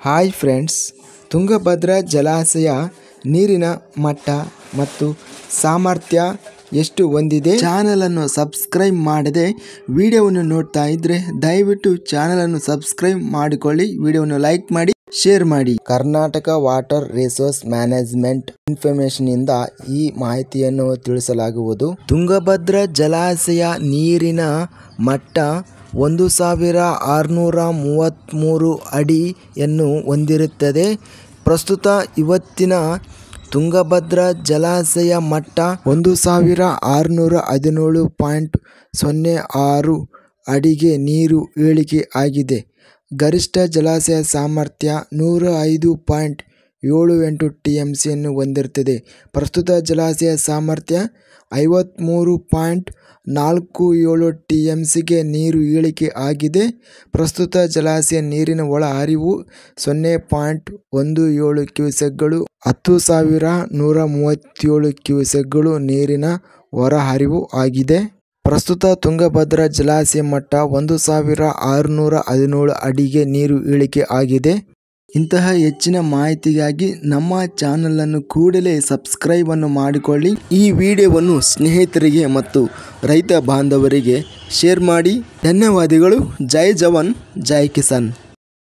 Hi friends, Tungabhadra ಜಲಾಶಯ ನೀರಿನ ಮಟ್ಟ ಮತ್ತು ಸಾಮರ್ಥ್ಯ ಎಷ್ಟು ಹೊಂದಿದೆ? ಚಾನಲನ್ನು ಸಬ್ಸ್ಕ್ರೈಬ್ ಮಾಡದೆ ವಿಡಿಯೋವನ್ನು ನೋಡ್ತಾ ಇದ್ರೆ ದಯವಿಟ್ಟು ಚಾನಲನ್ನು ಸಬ್ಸ್ಕ್ರೈಬ್ ಮಾಡಿಕೊಳ್ಳಿ, ವಿಡಿಯೋವನ್ನು ಲೈಕ್ ಮಾಡಿ, ಶೇರ್ ಮಾಡಿ. Karnataka water resource management information ಇಂದ ಈ ಮಾಹಿತಿಯನ್ನು ತಿಳಿಸಲಾಗುವುದು. ತುಂಗಭದ್ರಾ ಜಲಾಶಯ ನೀರಿನ ಮಟ್ಟ 1633 ಅಡಿಯನ್ನು ಹೊಂದಿರುತ್ತದೆ. ಪ್ರಸ್ತುತ ಇವತ್ತಿನ ತುಂಗಭದ್ರಾ ಜಲಾಶಯ ಮಟ್ಟ 1617.06 ಅಡಿಗೆ ನೀರು ಇಳಿಕೆ ಆಗಿದೆ. ಗರಿಷ್ಠ ಜಲಾಶಯ ಸಾಮರ್ಥ್ಯ 105.78 TMCಯನ್ನು ಹೊಂದಿರುತ್ತದೆ. ಪ್ರಸ್ತುತ ಜಲಾಶಯ ಸಾಮರ್ಥ್ಯ 53.47 TMCಗೆ ನೀರು ಇಳಿಕೆ ಆಗಿದೆ. ಪ್ರಸ್ತುತ ಜಲಾಶಯ ನೀರಿನ ಒಳ ಹರಿವು 0.17 ಕ್ಯೂಸೆಕ್ಗಳು, 10,137 ಕ್ಯೂಸೆಕ್ಗಳು ನೀರಿನ ಹೊರ ಹರಿವು ಆಗಿದೆ. ಪ್ರಸ್ತುತ ತುಂಗಭದ್ರಾ ಜಲಾಶಯ ಮಟ್ಟ 1617 ಅಡಿಗೆ ನೀರು ಇಳಿಕೆ ಆಗಿದೆ. ಇಂತಹ ಹೆಚ್ಚಿನ ಮಾಹಿತಿಗಾಗಿ ನಮ್ಮ ಚಾನಲನ್ನು ಕೂಡಲೇ ಸಬ್ಸ್ಕ್ರೈಬ್ ಅನ್ನು ಮಾಡಿಕೊಳ್ಳಿ. ಈ ವಿಡಿಯೋವನ್ನು ಸ್ನೇಹಿತರಿಗೆ ಮತ್ತು ರೈತ ಬಾಂಧವರಿಗೆ ಶೇರ್ ಮಾಡಿ. ಧನ್ಯವಾದಗಳು. ಜೈ ಜವಾನ್, ಜೈ ಕಿಸಾನ್.